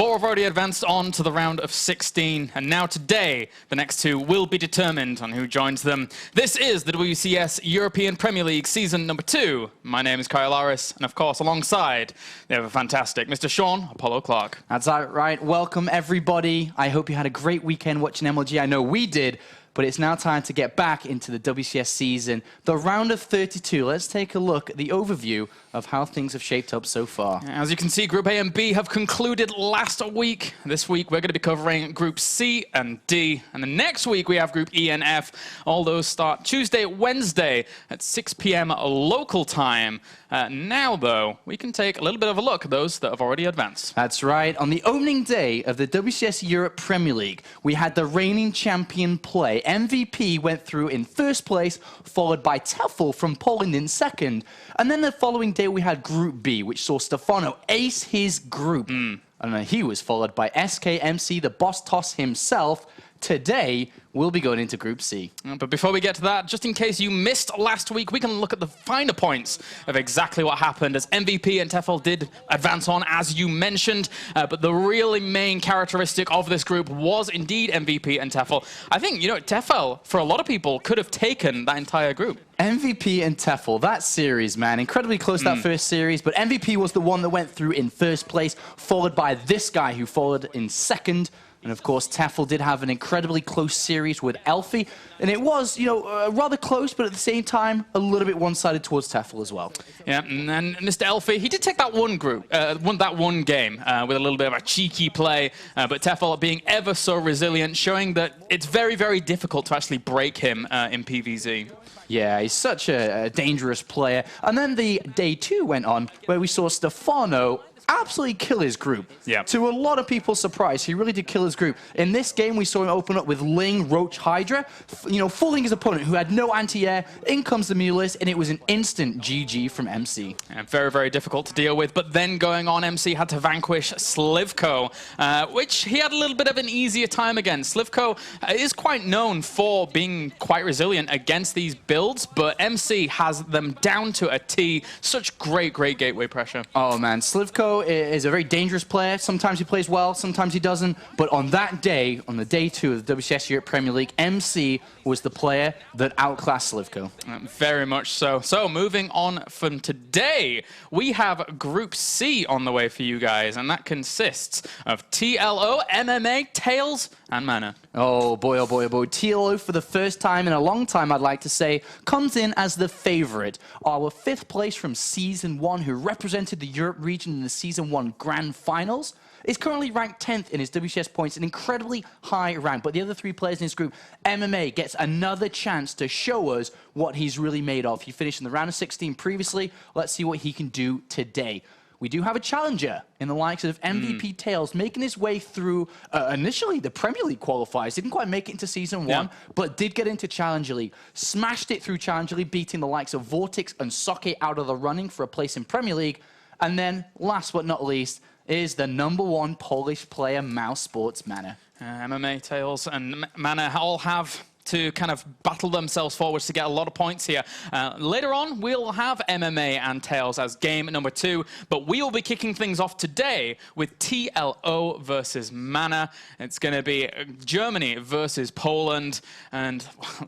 4 have already advanced on to the round of 16, and now today, the next 2 will be determined on who joins them. This is the WCS European Premier League Season number 2. My name is Kyle Aris, and of course, alongside, they have a fantastic Mr. Sean Apollo Clark. That's right. Welcome, everybody. I hope you had a great weekend watching MLG. I know we did. But it's now time to get back into the WCS season, the round of 32. Let's take a look at the overview of how things have shaped up so far. As you can see, Group A and B have concluded last week. This week, we're going to be covering Group C and D. And the next week, we have Group E and F. All those start Tuesday, Wednesday at 6 p.m. local time. Now, though, we can take a little bit of a look at those that have already advanced. That's right. On the opening day of the WCS Europe Premier League, we had the reigning champion play. MVP went through in first place, followed by TLO from Poland in second. And then the following day, we had Group B, which saw Stefano ace his group. And he was followed by SKMC, the boss toss himself. Today, we'll be going into Group C. But before we get to that, just in case you missed last week, we can look at the finer points of exactly what happened, as MVP and TLO did advance on, as you mentioned. But the really main characteristic of this group was indeed MVP and TLO. I think, TLO, for a lot of people, could have taken that entire group. MVP and TLO, that series, man, incredibly close that first series, but MVP was the one that went through in first place, followed by this guy who followed in second. And of course, TLO did have an incredibly close series with Elfie, and it was, rather close, but at the same time, a little bit one-sided towards TLO as well. Yeah, and then Mr. Elfie, he did take that one game with a little bit of a cheeky play, but TLO being ever so resilient, showing that it's very, very difficult to actually break him in PvZ. Yeah, he's such a dangerous player. And then the day 2 went on, where we saw Stefano absolutely kill his group. Yeah. To a lot of people's surprise, he really did kill his group. In this game, we saw him open up with Ling, Roach, Hydra, fooling his opponent who had no anti-air. In comes the Mulus, and it was an instant GG from MC. Yeah, very, very difficult to deal with. But then going on, MC had to vanquish Slivko, which he had a little bit of an easier time against. Slivko is quite known for being quite resilient against these builds, but MC has them down to a T. Such great, great gateway pressure. Oh, man. Slivko is a very dangerous player. Sometimes he plays well, sometimes he doesn't. But on that day, on the day 2 of the WCS Europe Premier League, MC was the player that outclassed Slivko. Very much so. So moving on from today, we have Group C on the way for you guys, and that consists of TLO, MMA, Tails, and MaNa. Oh boy, oh boy, oh boy. TLO, for the first time in a long time, I'd like to say, comes in as the favorite. Our 5th place from Season 1, who represented the Europe region in the Season 1 Grand Finals, is currently ranked 10th in his WCS points, an incredibly high rank. But the other 3 players in his group, MMA gets another chance to show us what he's really made of. He finished in the round of 16 previously. Let's see what he can do today. We do have a challenger in the likes of MVP Tails, making his way through initially the Premier League qualifiers. Didn't quite make it into Season 1, but did get into Challenger League. Smashed it through Challenger League, beating the likes of Vortex and Socket out of the running for a place in Premier League. And then, last but not least, is the #1 Polish player, Mouse Sports MaNa. MMA, Tails, and MaNa all have to kind of battle themselves forwards to get a lot of points here. Later on, we'll have MMA and Tails as game number 2, but we'll be kicking things off today with TLO versus MaNa. It's going to be Germany versus Poland, and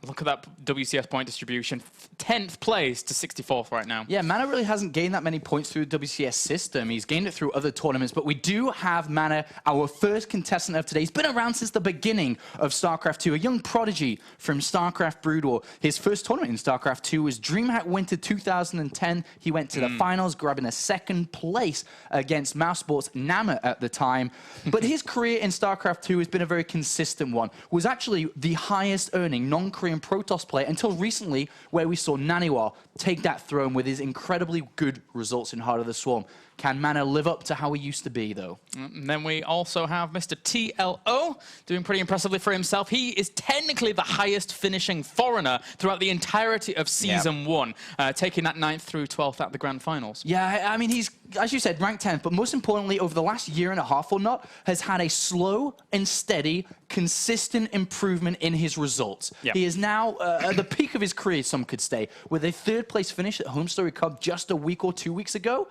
look at that WCS point distribution. 10th place to 64th right now. Yeah, MaNa really hasn't gained that many points through the WCS system. He's gained it through other tournaments, but we do have MaNa, our first contestant of today. He's been around since the beginning of StarCraft 2, a young prodigy from StarCraft Brood War. His first tournament in StarCraft 2 was DreamHack Winter 2010. He went to the finals, grabbing a 2nd place against Mouse Sports Nama at the time. But his career in StarCraft 2 has been a very consistent one. Was actually the highest earning non-Korean Protoss player until recently, where we saw Naniwa take that throne with his incredibly good results in Heart of the Swarm. Can MaNa live up to how he used to be, though? And then we also have Mr. TLO doing pretty impressively for himself. He is technically the highest finishing foreigner throughout the entirety of Season 1, taking that 9th through 12th at the Grand Finals. Yeah, I mean, he's, as you said, ranked 10th, but most importantly, over the last year and a half or not, has had a slow and steady, consistent improvement in his results. Yep. He is now at the peak of his career, some could say, with a 3rd place finish at Home Story Cup just a week or 2 weeks ago.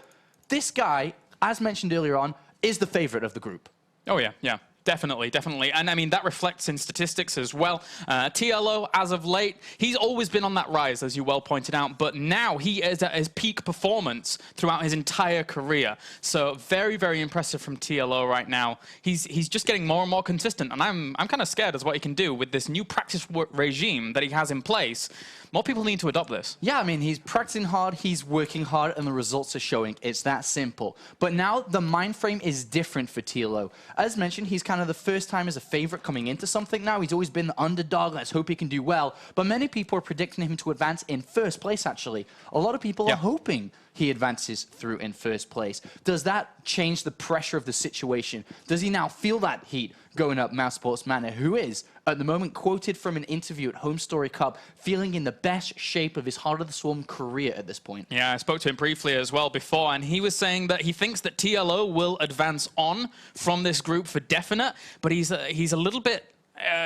This guy, as mentioned earlier on, is the favorite of the group. Oh, yeah, yeah. Definitely, definitely. And I mean, that reflects in statistics as well. TLO, as of late, he's always been on that rise, as you well pointed out, but now he is at his peak performance throughout his entire career. So very, very impressive from TLO right now. He's just getting more and more consistent, and I'm kind of scared as what he can do with this new practice regime that he has in place. More people need to adopt this. Yeah, I mean, he's practicing hard, he's working hard, and the results are showing. It's that simple. But now the mind frame is different for TLO. As mentioned, he's kind of the first time as a favorite coming into something now. He's always been the underdog. Let's hope he can do well. But many people are predicting him to advance in first place, actually. A lot of people are hoping he advances through in first place. Does that change the pressure of the situation? Does he now feel that heat going up mousesports MaNa, who is, at the moment, quoted from an interview at Home Story Cup, feeling in the best shape of his Heart of the Swarm career at this point? Yeah, I spoke to him briefly as well before, and he was saying that he thinks that TLO will advance on from this group for definite, but he's a little bit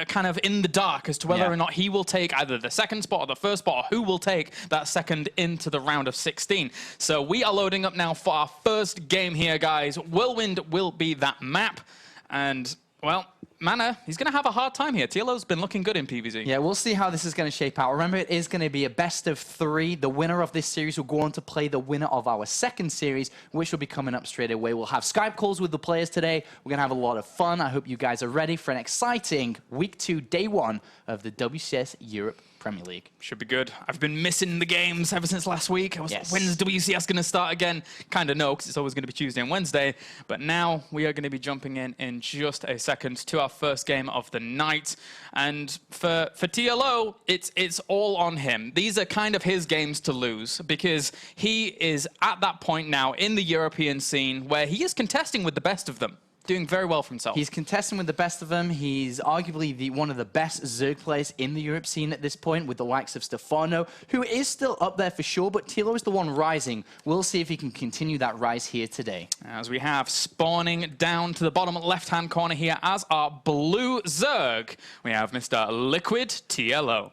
kind of in the dark as to whether or not he will take either the second spot or the first spot, or who will take that second into the round of 16. So we are loading up now for our first game here, guys. Whirlwind will be that map, and, well, MaNa, he's going to have a hard time here. TLO's been looking good in PvZ. Yeah, we'll see how this is going to shape out. Remember, it is going to be a best of 3. The winner of this series will go on to play the winner of our second series, which will be coming up straight away. We'll have Skype calls with the players today. We're going to have a lot of fun. I hope you guys are ready for an exciting Week 2, Day 1 of the WCS Europe Premier League. Should be good. I've been missing the games ever since last week. I was like, when's WCS going to start again? Kind of know, because it's always going to be Tuesday and Wednesday. But now we are going to be jumping in just a second to our first game of the night. And for TLO, it's all on him. These are kind of his games to lose, because he is at that point now in the European scene where he is contesting with the best of them. Doing very well for himself. He's contesting with the best of them. He's arguably one of the best Zerg players in the Europe scene at this point, with the likes of Stefano, who is still up there for sure, but TLO is the one rising. We'll see if he can continue that rise here today. As we have spawning down to the bottom left-hand corner here as our blue Zerg, we have Mr. Liquid TLO.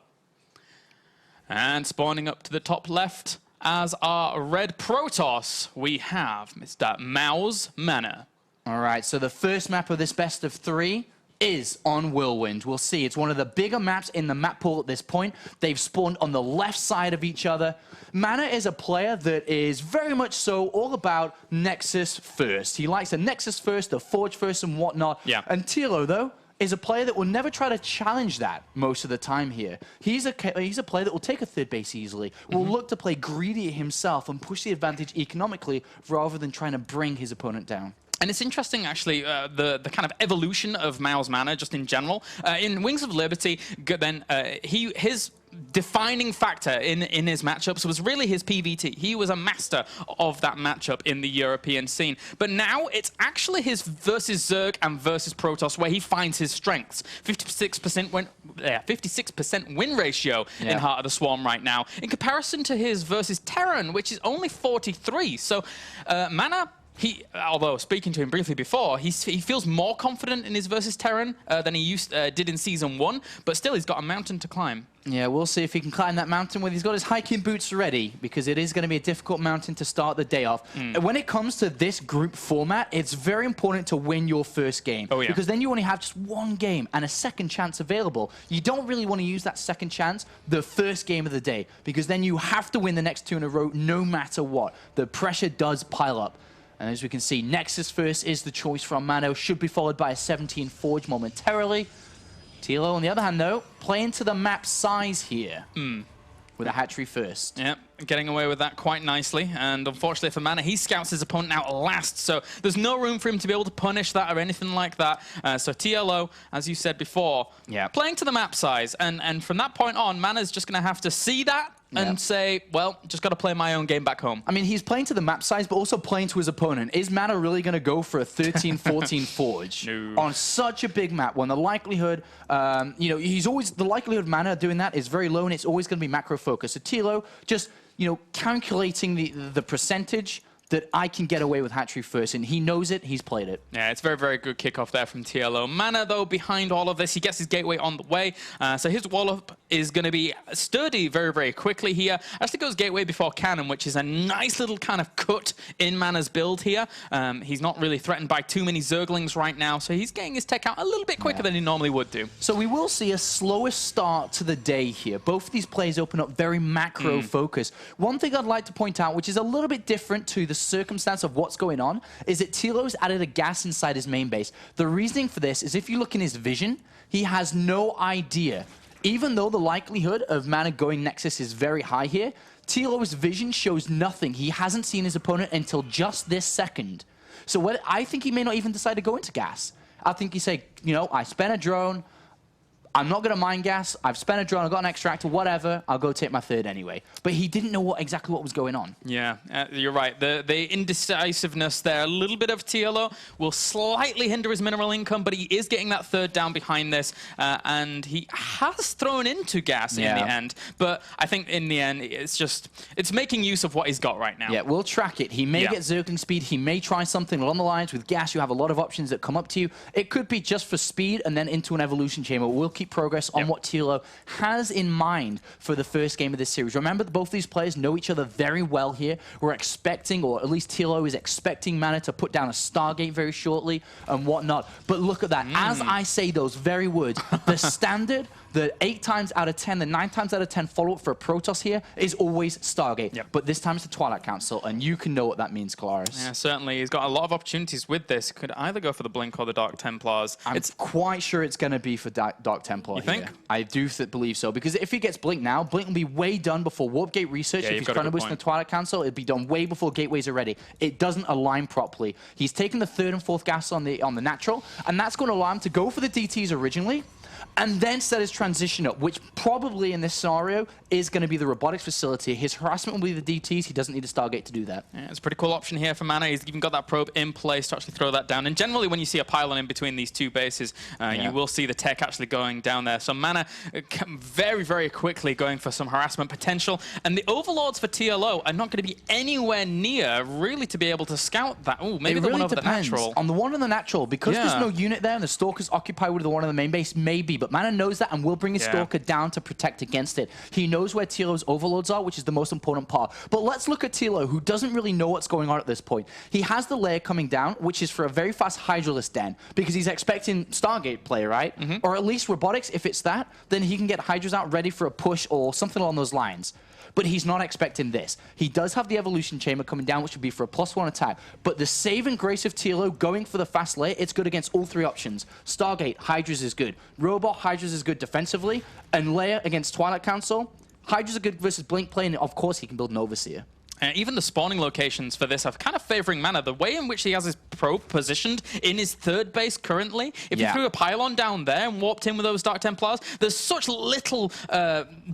And spawning up to the top left as our red Protoss, we have Mr. MaNa. All right, so the first map of this best of 3 is on Whirlwind. We'll see. It's one of the bigger maps in the map pool at this point. They've spawned on the left side of each other. MaNa is a player that is very much so all about Nexus first. He likes a Nexus first, a Forge first, and whatnot. Yeah. And TLO, though, is a player that will never try to challenge that most of the time here. He's a player that will take a third base easily, will look to play greedy himself and push the advantage economically rather than trying to bring his opponent down. And it's interesting, actually, the kind of evolution of Mao's MaNa, just in general. In Wings of Liberty, then his defining factor in his matchups was really his PvT. He was a master of that matchup in the European scene. But now it's actually his versus Zerg and versus Protoss where he finds his strengths. 56% win ratio in Heart of the Swarm right now, in comparison to his versus Terran, which is only 43. So MaNa, although speaking to him briefly before, he feels more confident in his versus Terran than he did in Season 1, but still he's got a mountain to climb. Yeah, we'll see if he can climb that mountain when he's got his hiking boots ready, because it is going to be a difficult mountain to start the day off. When it comes to this group format, it's very important to win your first game, because then you only have just one game and a second chance available. You don't really want to use that second chance the first game of the day, because then you have to win the next 2 in a row no matter what. The pressure does pile up. And as we can see, Nexus first is the choice from MaNa, should be followed by a 17 Forge momentarily. TLO, on the other hand, though, playing to the map size here with a hatchery first. Yeah, getting away with that quite nicely. And unfortunately for MaNa, he scouts his opponent out last, so there's no room for him to be able to punish that or anything like that. So TLO, as you said before, playing to the map size. And from that point on, MaNa's just going to have to see that and say, well, just got to play my own game back home. I mean, he's playing to the map size, but also playing to his opponent. Is MaNa really going to go for a 13-14 Forge on such a big map when the likelihood, you know, the likelihood of MaNa doing that is very low, and it's always going to be macro focused. So TLO just, you know, calculating the percentage that I can get away with hatchery first, and he knows it, he's played it. Yeah, it's very, very good kickoff there from TLO. MaNa, though, behind all of this, he gets his gateway on the way, so his wall-up is going to be sturdy very, very quickly here. Actually goes Gateway before Cannon, which is a nice little kind of cut in MaNa's build here. He's not really threatened by too many Zerglings right now, so he's getting his tech out a little bit quicker than he normally would do. So we will see a slower start to the day here. Both of these players open up very macro focus. One thing I'd like to point out, which is a little bit different to the circumstance of what's going on, is that TLO's added a gas inside his main base. The reasoning for this is if you look in his vision, he has no idea. Even though the likelihood of MaNa going Nexus is very high here, TLO's vision shows nothing. He hasn't seen his opponent until just this second. So I think he may not even decide to go into gas. I think he say, you know, I spent a drone, I'm not going to mine gas, I've spent a drone, I've got an extractor, whatever, I'll go take my third anyway. But he didn't know exactly what was going on. Yeah, you're right. The indecisiveness there, a little bit of TLO will slightly hinder his mineral income, but he is getting that third down behind this, and he has thrown into gas in the end. But I think in the end, it's making use of what he's got right now. Yeah, we'll track it. He may get Zergling speed, he may try something along the lines. With gas, you have a lot of options that come up to you. It could be just for speed and then into an evolution chamber. We'll keep progress on what TLO has in mind for the first game of this series. Remember that both these players know each other very well here. We're expecting, or at least TLO is expecting MaNa to put down a Stargate very shortly and whatnot. But look at that. As I say those very words, the standard, the 8 times out of 10, the 9 times out of 10 follow-up for a Protoss here is always Stargate. But this time it's the Twilight Council, and you can know what that means, Kalaris. Yeah, certainly. He's got a lot of opportunities with this. Could either go for the Blink or the Dark Templars. I'm quite sure it's going to be for Dark Templar. You think? I do believe so, because if he gets Blink now, Blink will be way done before Warp Gate research. If he's trying to boost in the Twilight Council, it'll be done way before gateways are ready. It doesn't align properly. He's taken the 3rd and 4th gas on the natural, and that's going to allow him to go for the DTs originally, and then set his transition up, which probably in this scenario is going to be the robotics facility. His harassment will be the DTs. He doesn't need a Stargate to do that. Yeah, it's a pretty cool option here for MaNa. He's even got that probe in place to actually throw that down. And generally, when you see a pylon in between these two bases, you will see the tech actually going down there. So MaNa very, very quickly going for some harassment potential. And the overlords for TLO are not going to be anywhere near really to be able to scout that. Oh, maybe the one over the natural. On the one on the natural, because there's no unit there and the Stalker's occupied with the one on the main base, maybe. But MaNa knows that and will bring his Stalker down to protect against it. He knows where TLO's overlords are, which is the most important part. But let's look at TLO, who doesn't really know what's going on at this point. He has the layer coming down, which is for a very fast Hydralist den, because he's expecting Stargate play, right? Or at least robotics. If it's that, then he can get Hydras out ready for a push or something along those lines. But he's not expecting this. He does have the Evolution Chamber coming down, which would be for a +1 attack. But the save and grace of TLO going for the fast layer, it's good against all 3 options. Stargate, Hydras is good. Robot, Hydras is good defensively. And layer against Twilight Council, Hydras are good versus Blink play, and of course he can build an Overseer. Even the spawning locations for this are kind of favoring MaNa. The way in which he has his probe positioned in his 3rd base currently, if you threw a pylon down there and warped in with those Dark Templars, there's such little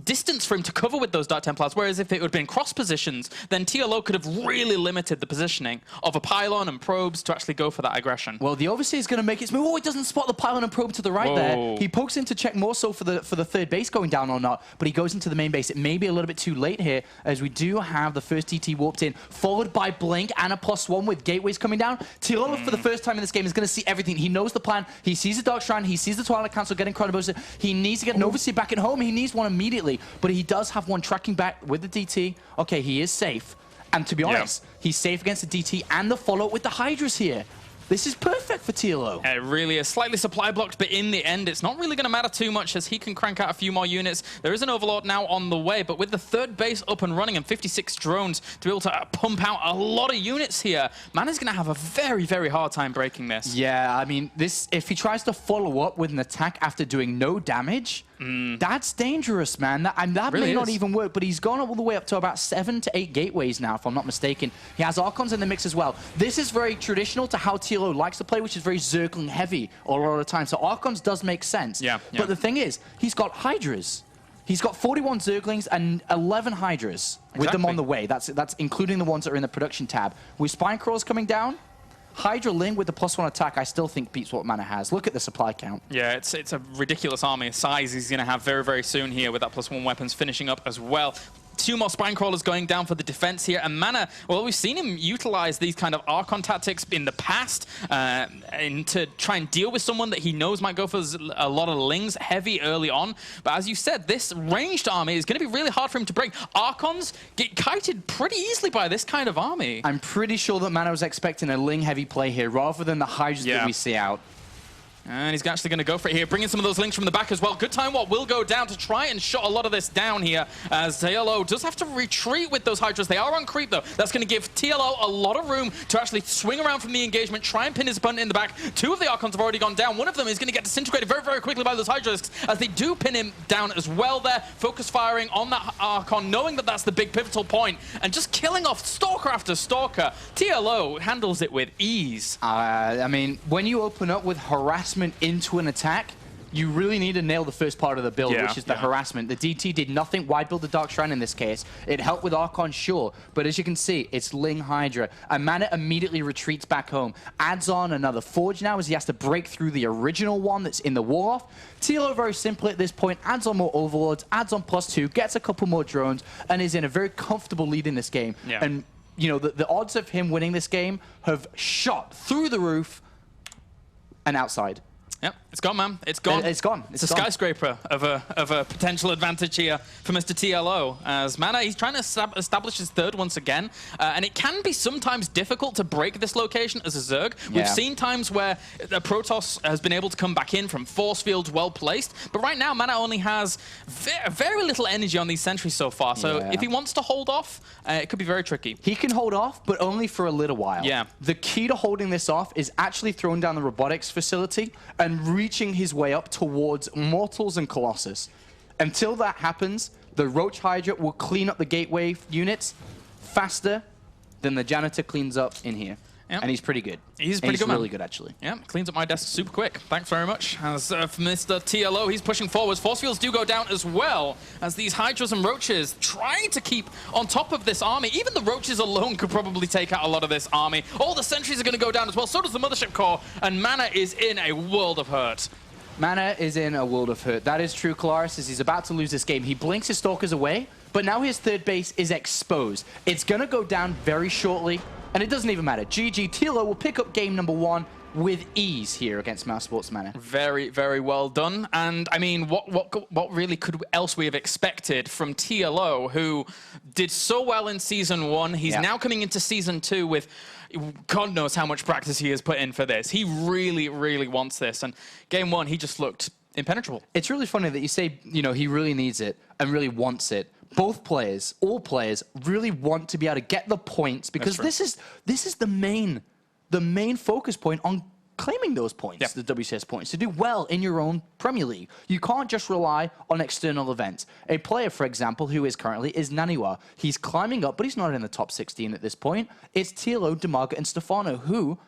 distance for him to cover with those Dark Templars, whereas if it would have been cross positions, then TLO could have really limited the positioning of a pylon and probes to actually go for that aggression. Well, the Overseer is going to make its move. Oh, it doesn't spot the pylon and probe to the right there. He pokes in to check more so for the 3rd base going down or not, but he goes into the main base. It may be a little bit too late here, as we do have the first DT warped in, followed by Blink and a +1 with gateways coming down. TLO, for the first time in this game, is going to see everything. He knows the plan. He sees the Dark Shrine. He sees the Twilight Council getting Chronobosa. He needs to get an Overseer back at home. He needs one immediately, but he does have one tracking back with the DT. Okay, he is safe. And to be honest, he's safe against the DT and the follow-up with the Hydras here. This is perfect for TLO. It really is. Slightly supply blocked, but in the end, it's not really going to matter too much as he can crank out a few more units. There is an Overlord now on the way, but with the 3rd base up and running and 56 drones to be able to pump out a lot of units here, MaNa's going to have a very, very hard time breaking this. Yeah, I mean, if he tries to follow up with an attack after doing no damage, that's dangerous, man. That really may not even work, but he's gone all the way up to about 7 to 8 gateways now, if I'm not mistaken. He has Archons in the mix as well. This is very traditional to how TLO likes to play, which is very Zergling heavy a lot of the time. So Archons does make sense. But the thing is, he's got Hydras. He's got 41 Zerglings and 11 Hydras with them on the way. That's including the ones that are in the production tab. With Spine Crawlers coming down, Hydra Ling with the +1 attack, I still think beats what MaNa has. Look at the supply count. Yeah, it's a ridiculous army size he's going to have very, very soon here with that +1 weapons finishing up as well. 2 more Spine Crawlers going down for the defense here. And MaNa, well, we've seen him utilize these kind of Archon tactics in the past to try and deal with someone that he knows might go for a lot of Lings heavy early on. But as you said, this ranged army is going to be really hard for him to break. Archons get kited pretty easily by this kind of army. I'm pretty sure that MaNa was expecting a Ling heavy play here rather than the Hydras that we see out. And he's actually going to go for it here, bringing some of those Lings from the back as well. Good time what will go down to try and shut a lot of this down here, as TLO does have to retreat with those Hydras. They are on creep, though. That's going to give TLO a lot of room to actually swing around from the engagement, try and pin his opponent in the back. 2 of the Archons have already gone down. One of them is going to get disintegrated very, very quickly by those Hydras, as they do pin him down as well there. Focus firing on that Archon, knowing that that's the big pivotal point, and just killing off Stalker after Stalker. TLO handles it with ease. I mean, when you open up with harassment into an attack, you really need to nail the first part of the build, which is the harassment. The DT did nothing. Why build the Dark Shrine in this case? It helped with Archon, sure, but as you can see, it's Ling Hydra. And MaNa immediately retreats back home. Adds on another Forge now as he has to break through the original one that's in the wall-off. TLO very simply at this point, adds on more Overlords, adds on +2, gets a couple more drones, and is in a very comfortable lead in this game. And, you know, the odds of him winning this game have shot through the roof and outside. Yep, it's gone, man. It's gone. It's gone. It's a skyscraper of a potential advantage here for Mr. TLO. As MaNa, he's trying to establish his third once again, and it can be sometimes difficult to break this location as a Zerg. We've seen times where the Protoss has been able to come back in from force fields well placed, but right now MaNa only has very little energy on these sentries so far. So if he wants to hold off, it could be very tricky. He can hold off, but only for a little while. Yeah. The key to holding this off is actually throwing down the robotics facility and reaching his way up towards Mortals and Colossus. Until that happens, the Roach Hydra will clean up the gateway units faster than the janitor cleans up in here. Yep. And he's pretty good. He's pretty good, man. Really good, actually. Yeah, cleans up my desk super quick. Thanks very much. As for Mr. TLO, he's pushing forwards. Force fields do go down as well, as these Hydras and Roaches trying to keep on top of this army. Even the Roaches alone could probably take out a lot of this army. All the sentries are going to go down as well. So does the Mothership Core, and MaNa is in a world of hurt. MaNa is in a world of hurt. That is true, Kalaris, as he's about to lose this game. He blinks his Stalkers away, but now his third base is exposed. It's going to go down very shortly. And it doesn't even matter. GG, TLO will pick up game number 1 with ease here against mousesports MaNa. Very, very well done. And I mean, what really could else we have expected from TLO, who did so well in Season 1. He's now coming into Season 2 with God knows how much practice he has put in for this. He really, really wants this. And game 1, he just looked impenetrable. It's really funny that you say, you know, he really needs it and really wants it. Both players, all players, really want to be able to get the points because this is the main focus point on claiming those points, the WCS points, to do well in your own Premier League. You can't just rely on external events. A player, for example, who is currently is Naniwa. He's climbing up, but he's not in the top 16 at this point. It's TLO, Demaga, and Stefano, who,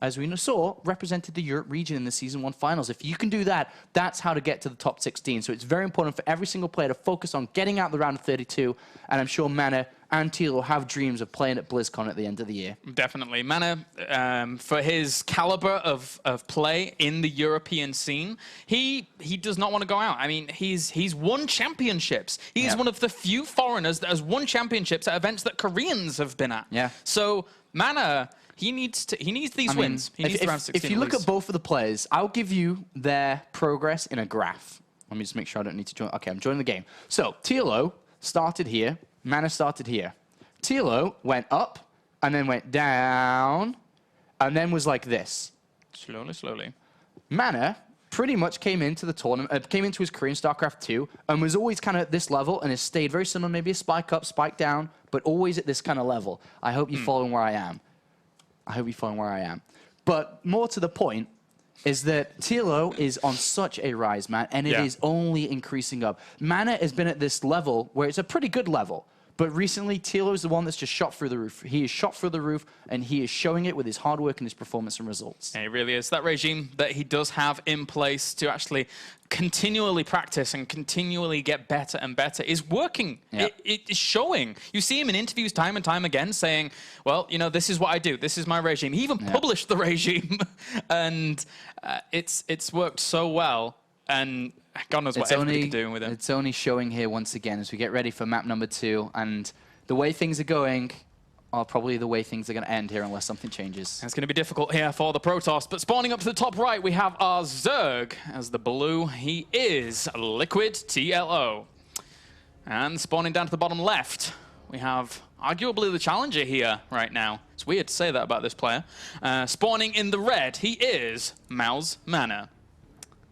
as we saw, represented the Europe region in the Season 1 finals. If you can do that, that's how to get to the top 16. So it's very important for every single player to focus on getting out the round of 32. And I'm sure MaNa and TLO have dreams of playing at BlizzCon at the end of the year. Definitely. MaNa, for his caliber of play in the European scene, he does not want to go out. I mean, he's won championships. He is one of the few foreigners that has won championships at events that Koreans have been at. Yeah. So MaNa, he needs these wins. He needs the round 16 if you look at both of the players, I'll give you their progress in a graph. Let me just make sure I don't need to join. Okay, I'm joining the game. So TLO started here. MaNa started here. TLO went up and then went down and then was like this. Slowly, slowly. MaNa pretty much came into the tournament, came into his career in StarCraft 2 and was always kind of at this level and has stayed very similar, maybe a spike up, spike down, but always at this kind of level. I hope you're following where I am. I hope you're following where I am. But more to the point is that TLO is on such a rise, man, and it is only increasing up. MaNa has been at this level where it's a pretty good level, but recently TLO is the one that's just shot through the roof. He is shot through the roof, and he is showing it with his hard work and his performance and results. Yeah, it really is. That regime that he does have in place to actually continually practice and continually get better and better is working. It is showing. You see him in interviews time and time again saying, well, you know, this is what I do. This is my regime. He even published the regime, and it's worked so well. And God knows what everybody could do with him. It's only showing here once again as we get ready for map number 2. And the way things are going are probably the way things are going to end here unless something changes. It's going to be difficult here for the Protoss, but spawning up to the top right, we have our Zerg as the blue. He is Liquid TLO. And spawning down to the bottom left, we have arguably the challenger here right now. It's weird to say that about this player. Spawning in the red, he is MaNa.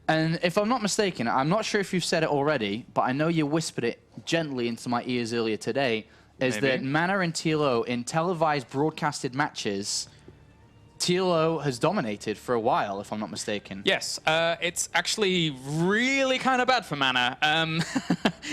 And if I'm not mistaken, I'm not sure if you've said it already, but I know you whispered it gently into my ears earlier today, is that MaNa and TLO in televised broadcasted matches, TLO has dominated for a while, if I'm not mistaken. Yes, it's actually really kind of bad for MaNa.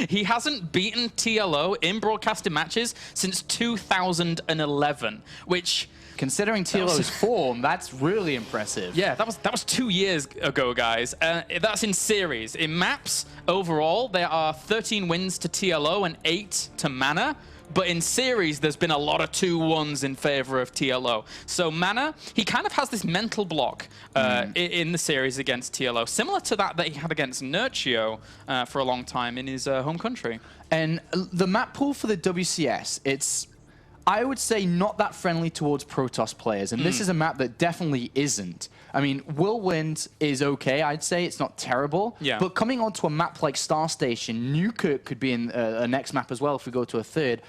He hasn't beaten TLO in broadcasted matches since 2011, which... Considering TLO's form, that's really impressive. Yeah, that was 2 years ago, guys. That's in series. In maps, overall, there are 13 wins to TLO and 8 to MaNa. But in series, there's been a lot of 2-1s in favor of TLO. So MaNa, he kind of has this mental block in the series against TLO, similar to that he had against Nurcio for a long time in his home country. And the map pool for the WCS, it's, I would say, not that friendly towards Protoss players. And this is a map that definitely isn't. I mean, Whirlwind is okay, I'd say. It's not terrible. Yeah. But coming onto a map like Star Station, Newkirk could be in a next map as well if we go to a third.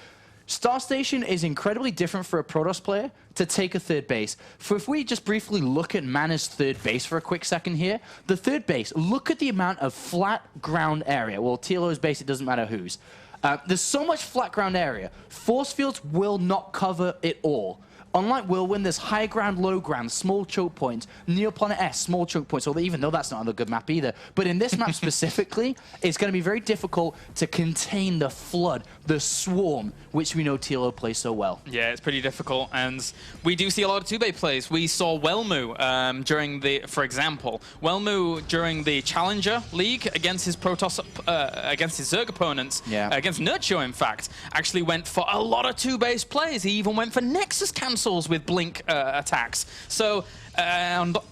Star Station is incredibly different for a Protoss player to take a third base. For if we just briefly look at MaNa's third base for a quick second here, the third base, look at the amount of flat ground area. Well, TLO's base, it doesn't matter whose. There's so much flat ground area. Force fields will not cover it all. Unlike Whirlwind, there's high ground, low ground, small choke points. Neoplanet S, small choke points, although even though that's not a good map either. But in this map specifically, it's going to be very difficult to contain the flood, the swarm, which we know TLO plays so well. Yeah, it's pretty difficult, and we do see a lot of 2-bay plays. We saw Welmu during the, for example, Welmu during the Challenger League against his Protoss, against his Zerg opponents, against Nurcio, in fact, actually went for a lot of 2-base plays. He even went for Nexus cancels with blink attacks. So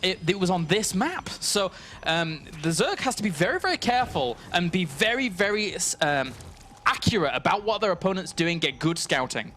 it was on this map. So the Zerg has to be very, very careful and be very, very accurate about what their opponent's doing, get good scouting.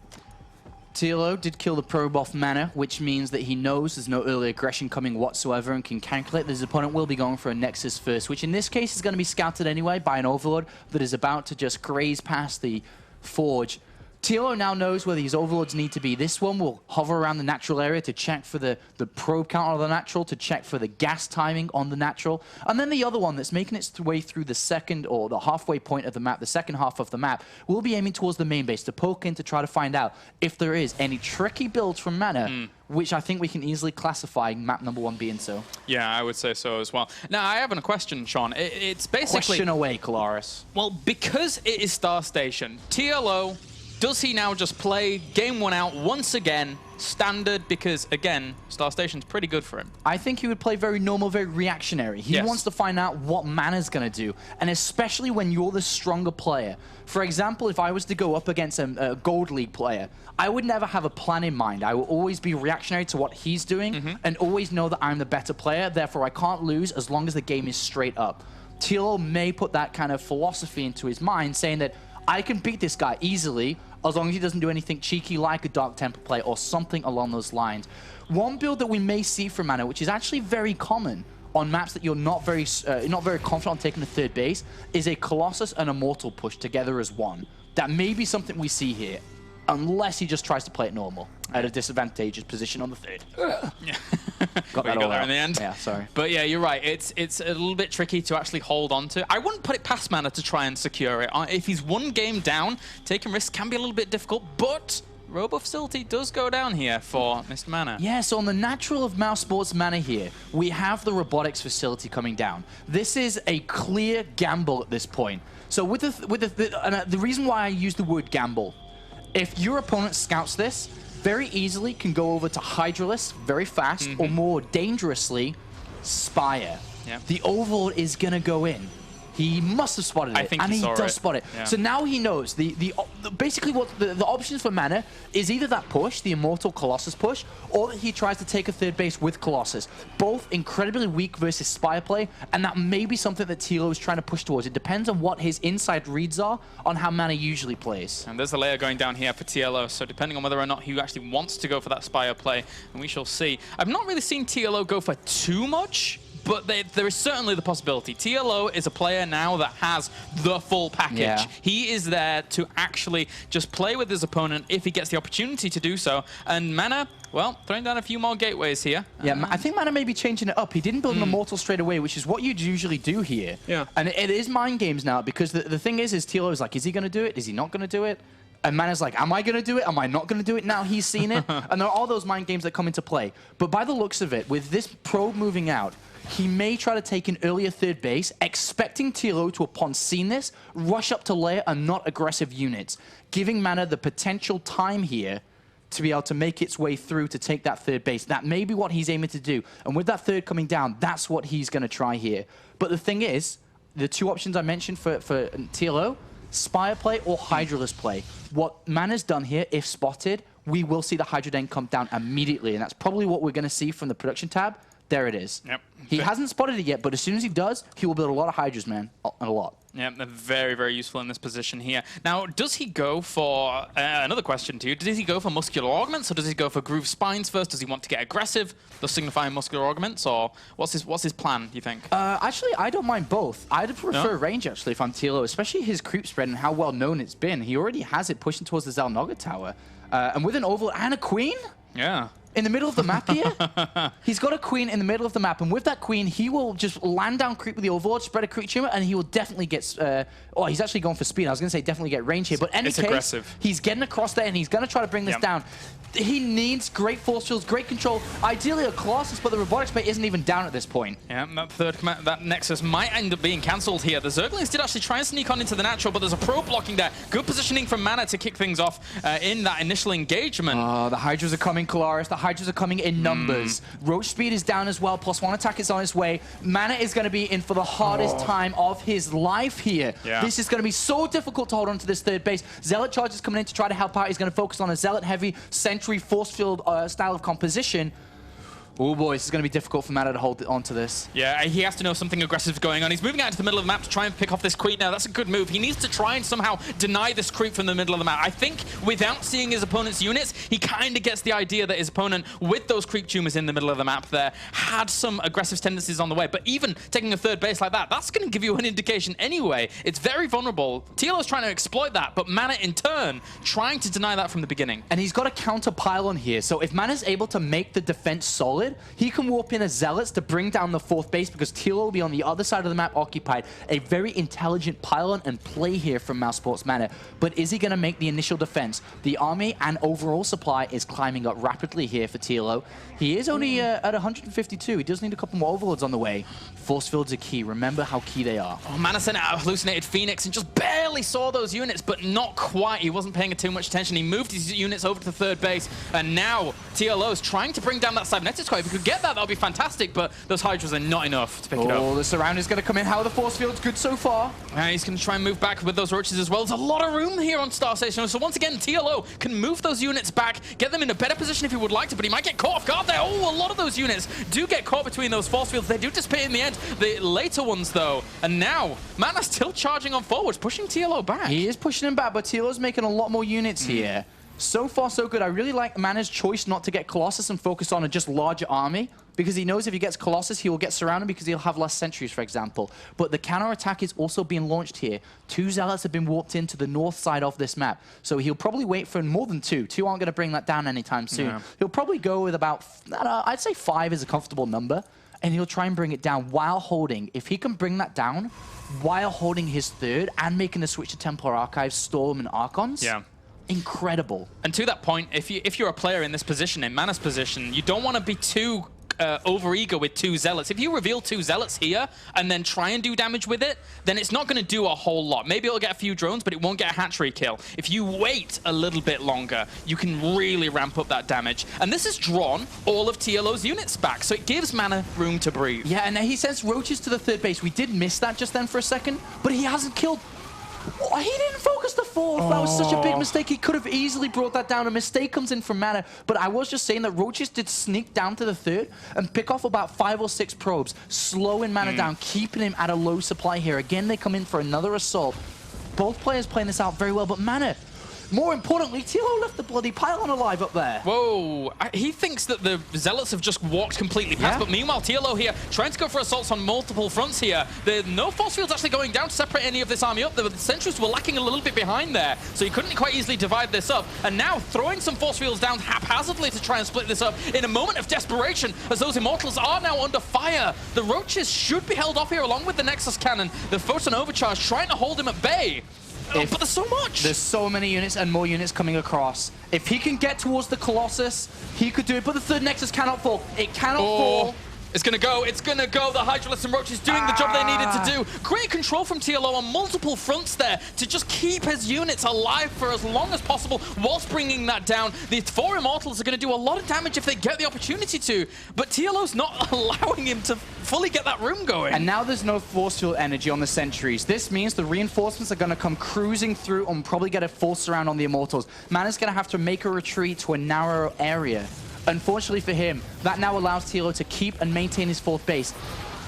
TLO did kill the probe off MaNa, which means that he knows there's no early aggression coming whatsoever and can calculate that his opponent will be going for a Nexus first, which in this case is going to be scouted anyway by an Overlord that is about to just graze past the Forge. TLO now knows where these Overlords need to be. This one will hover around the natural area to check for the probe count on the natural, to check for the gas timing on the natural. And then the other one that's making its way through the second or the halfway point of the map, the second half of the map, will be aiming towards the main base to poke in to try to find out if there is any tricky builds from MaNa, which I think we can easily classify map number 1 being so. Yeah, I would say so as well. Now, I have a question, Sean. It's basically... Question away, Kolaris. Well, because it is Star Station, TLO... does he now just play game 1 out once again, standard, because, again, Star Station's pretty good for him? I think he would play very normal, very reactionary. He wants to find out what MaNa's going to do, and especially when you're the stronger player. For example, if I was to go up against a Gold League player, I would never have a plan in mind. I will always be reactionary to what he's doing and always know that I'm the better player, therefore I can't lose as long as the game is straight up. TLO may put that kind of philosophy into his mind, saying that I can beat this guy easily as long as he doesn't do anything cheeky like a Dark Temple play or something along those lines. One build that we may see from MaNa, which is actually very common on maps that you're not very confident on taking the third base, is a Colossus and a Mortal push together as one. That may be something we see here, unless he just tries to play it normal at a disadvantageous position on the third. Got that all there in the end. Yeah, sorry. But yeah, you're right. It's a little bit tricky to actually hold on to. I wouldn't put it past MaNa to try and secure it. If he's one game down, taking risks can be a little bit difficult, but Robo Facility does go down here for Mr. MaNa. Yeah, so on the natural of Mouse Sports MaNa here, we have the Robotics Facility coming down. This is a clear gamble at this point. So with the reason why I use the word gamble, if your opponent scouts this, very easily can go over to Hydralisk very fast, or more dangerously, Spire. Yep. The Overlord is going to go in. He must have spotted it, I think and he saw does it. spot it. Yeah. So now he knows. Basically, what the options for MaNa is either that push, the Immortal Colossus push, or that he tries to take a third base with Colossus. Both incredibly weak versus Spire play, and that may be something that TLO is trying to push towards. It depends on what his inside reads are on how MaNa usually plays. And there's a layer going down here for TLO, so depending on whether or not he actually wants to go for that Spire play, and we shall see. I've not really seen TLO go for too much, but there is certainly the possibility. TLO is a player now that has the full package. Yeah. He is there to actually just play with his opponent if he gets the opportunity to do so. And MaNa, well, throwing down a few more gateways here. Yeah, I think MaNa may be changing it up. He didn't build an Immortal straight away, which is what you'd usually do here. Yeah. And it is mind games now, because the thing is TLO is like, is he going to do it? Is he not going to do it? And MaNa's like, am I going to do it? Am I not going to do it? Now he's seen it. And there are all those mind games that come into play. But by the looks of it, with this probe moving out, he may try to take an earlier third base, expecting TLO to, upon seeing this, rush up to layer and not aggressive units, giving MaNa the potential time here to be able to make its way through to take that third base. That may be what he's aiming to do. And with that third coming down, that's what he's going to try here. But the thing is, the two options I mentioned for TLO, Spire play or Hydralisk play. What MaNa's done here, if spotted, we will see the Hydra Den come down immediately. And that's probably what we're going to see from the production tab. There it is. Yep. He hasn't spotted it yet, but as soon as he does, he will build a lot of Hydras, man. A lot. Yeah, they're very, very useful in this position here. Now, does he go for, another question to you, does he go for muscular augments, or does he go for groove spines first? Does he want to get aggressive, thus signifying muscular augments, or what's his plan, do you think? Actually, I don't mind both. I'd prefer range, actually, if I'm TLO, especially his creep spread and how well known it's been. He already has it pushing towards the Xel'Naga Tower. And with an Overlord and a Queen? Yeah. In the middle of the map here? He's got a Queen in the middle of the map, and with that Queen, he will just land down creep with the Overlord, spread a creep tumor, and he will definitely get... oh, he's actually going for speed. I was going to say definitely get range here, but in any case, aggressive. He's getting across there, and he's going to try to bring this down. He needs great force fields, great control, ideally a Colossus, but the Robotics Bay isn't even down at this point. Yeah, that third command, that Nexus might end up being cancelled here. The Zerglings did actually try and sneak on into the natural, but there's a probe blocking there. Good positioning from MaNa to kick things off in that initial engagement. The Hydras are coming, Kalaris. The Hydras are coming in numbers. Roach speed is down as well. +1 attack is on its way. MaNa is going to be in for the hardest time of his life here. Yeah. This is going to be so difficult to hold on to this third base. Zealot Charge is coming in to try to help out. He's going to focus on a Zealot-heavy Sentry force field style of composition. Oh boy, this is going to be difficult for MaNa to hold on to this. Yeah, he has to know something aggressive is going on. He's moving out into the middle of the map to try and pick off this Queen now. That's a good move. He needs to try and somehow deny this creep from the middle of the map. I think without seeing his opponent's units, he kind of gets the idea that his opponent, with those creep tumors in the middle of the map there, had some aggressive tendencies on the way. But even taking a third base like that, that's going to give you an indication anyway. It's very vulnerable. TLO's trying to exploit that, but MaNa in turn trying to deny that from the beginning. And he's got a counter pylon here, so if MaNa's able to make the defense solid, he can warp in as Zealots to bring down the fourth base, because TLO will be on the other side of the map occupied. A very intelligent pylon and play here from Mousesports MaNa. But is he going to make the initial defense? The army and overall supply is climbing up rapidly here for TLO. He is only at 152. He does need a couple more Overlords on the way. Force fields are key. Remember how key they are. Oh, MaNa sent out a hallucinated Phoenix and just barely saw those units, but not quite. He wasn't paying too much attention. He moved his units over to the third base, and now TLO is trying to bring down that Cybernetics Core. If he could get that, that would be fantastic, but those Hydras are not enough to pick it up. Oh, the Surround is going to come in. How are the force fields? Good so far. He's going to try and move back with those Roaches as well. There's a lot of room here on Star Station. So once again, TLO can move those units back, get them in a better position if he would like to, but he might get caught off guard there. Oh, a lot of those units do get caught between those force fields. They do dissipate in the end. The later ones, though, and now MaNa's still charging on forwards, pushing TLO back. He is pushing him back, but TLO's making a lot more units here. So far, so good. I really like MaNa's choice not to get Colossus and focus on a just larger army, because he knows if he gets Colossus, he will get surrounded because he'll have less sentries, for example. But the counter-attack is also being launched here. 2 Zealots have been warped into the north side of this map, so he'll probably wait for more than 2. 2 aren't going to bring that down anytime soon. Yeah. He'll probably go with about, I'd say 5 is a comfortable number, and he'll try and bring it down while holding. If he can bring that down while holding his third and making the switch to Templar Archives, Storm, and Archons, incredible. And to that point, if you're a player in this position, in MaNa's position, you don't want to be too over-eager with 2 Zealots. If you reveal 2 Zealots here and then try and do damage with it, then it's not going to do a whole lot. Maybe it'll get a few drones, but it won't get a hatchery kill. If you wait a little bit longer, you can really ramp up that damage. And this has drawn all of TLO's units back, so it gives MaNa room to breathe. Yeah, and he sends roaches to the third base. We did miss that just then for a second, but he hasn't killed... Oh, he didn't focus the fourth. That was such a big mistake. He could have easily brought that down. A mistake comes in from MaNa. But I was just saying that roaches did sneak down to the third and pick off about 5 or 6 probes, slowing MaNa down, keeping him at a low supply here. Again, they come in for another assault. Both players playing this out very well, but MaNa, more importantly, TLO left the bloody pylon alive up there. Whoa. He thinks that the Zealots have just walked completely past, but meanwhile, TLO here trying to go for assaults on multiple fronts here. There are no force fields actually going down to separate any of this army up. The sentries were lacking a little bit behind there, so he couldn't quite easily divide this up. And now throwing some force fields down haphazardly to try and split this up in a moment of desperation, as those Immortals are now under fire. The Roaches should be held off here along with the Nexus Cannon. The Photon Overcharge trying to hold him at bay. But there's so much. There's so many units and more units coming across. If he can get towards the Colossus, he could do it. But the third Nexus cannot fall. It cannot fall. It's going to go. It's going to go. The Hydralisks and Roaches doing the job they needed to do. Great control from TLO on multiple fronts there to just keep his units alive for as long as possible whilst bringing that down. The 4 Immortals are going to do a lot of damage if they get the opportunity to, but TLO's not allowing him to fully get that room going. And now there's no force field energy on the sentries. This means the reinforcements are going to come cruising through and probably get a full surround on the Immortals. MaNa's going to have to make a retreat to a narrow area. Unfortunately for him, that now allows TLO to keep and maintain his 4th base.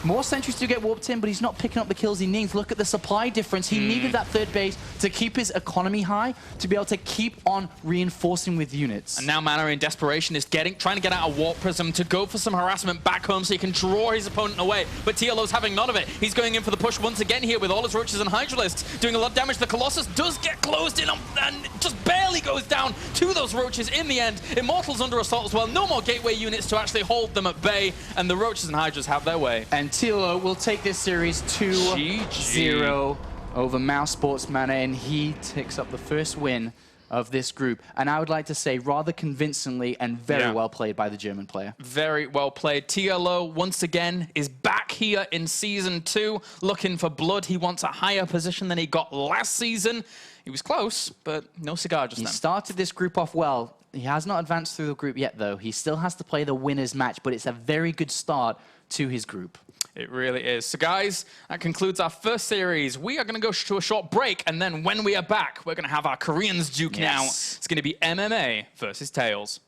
More sentries do get warped in, but he's not picking up the kills he needs. Look at the supply difference. He needed that 3rd base to keep his economy high, to be able to keep on reinforcing with units. And now MaNa in desperation is trying to get out a Warp Prism to go for some harassment back home so he can draw his opponent away. But TLO's having none of it. He's going in for the push once again here with all his Roaches and Hydralisks, doing a lot of damage. The Colossus does get closed in and just barely goes down to those Roaches in the end. Immortals under assault as well. No more gateway units to actually hold them at bay, and the Roaches and Hydras have their way. And TLO will take this series 2-0 over Mouse Sports MaNa, and he takes up the first win of this group. And I would like to say rather convincingly and very well played by the German player. Very well played. TLO, once again, is back here in Season 2, looking for blood. He wants a higher position than he got last season. He was close, but no cigar just then. He started this group off well. He has not advanced through the group yet, though. He still has to play the winner's match, but it's a very good start to his group. It really is. So guys, that concludes our first series. We are going to go to a short break, and then when we are back, we're going to have our Koreans duking out. It's going to be MMA versus Tails.